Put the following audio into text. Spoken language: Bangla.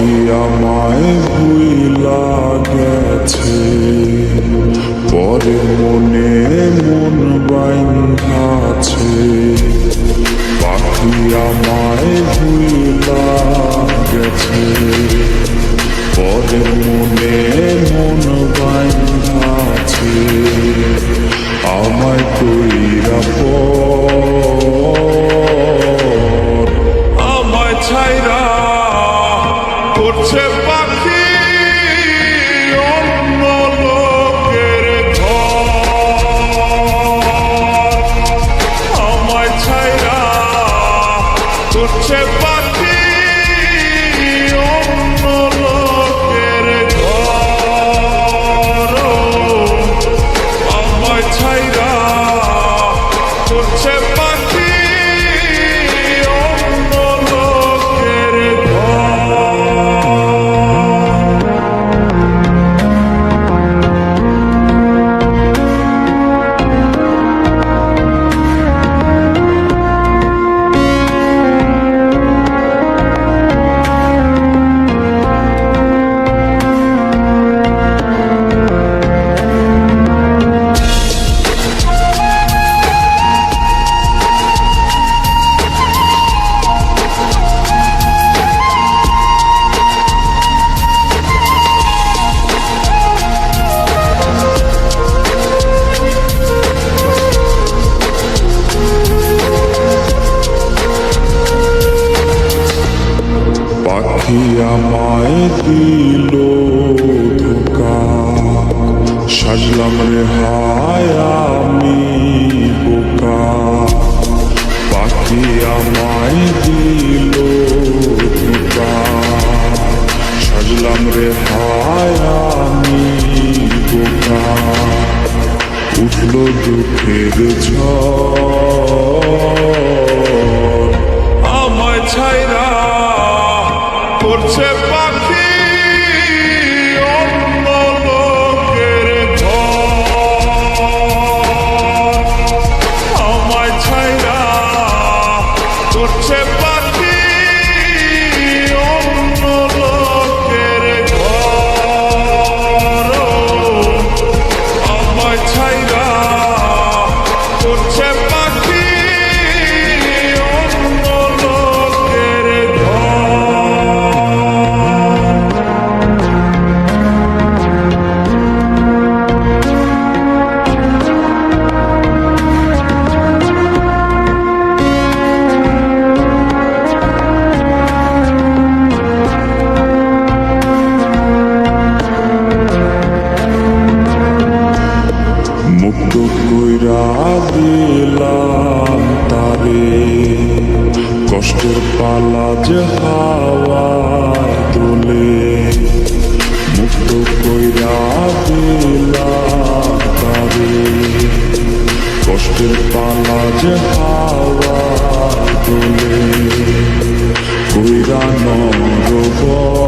পাখি আমায় ভুইলা গেছে, পরে মনে মন বাইন্ধাছে। পাখি আমায় ভুইলা গেছে, পরে মনে মন বাইন্ধাছে। আমায় কইরা পর আমায় ছাইরা করছে পাখি অন্য লোকের ঘর। আমায় ছাইরা করছে পাখি অন্য লোকের ঘর। আমায় ছাইরা করছে পাখি অন্য লোকের পাখি আমায় দিল ধোকা, সাজলাম রে হায় আমি বোকা। পাখি আমায় দিল ধোকা, সাজলাম রে হায় আমি বোকা। উঠল দুঃখের ঝড়, আমায় ছাইরা করছে পাখি অন্য লোকের ঘর। আমায় ছাইরা করছে পাখি অন্য লোকের ঘর। আমায় ছাইরা করছে পাখি অন্য লোকের মুক্ত কইরা দিলাম তারে, কষ্টের পালা যে হাওয়ায় দোলে। মুক্ত কইরা দিলাম তারে, কষ্টের পালা যে হাওয়ায় দোলে। কইরা নরবর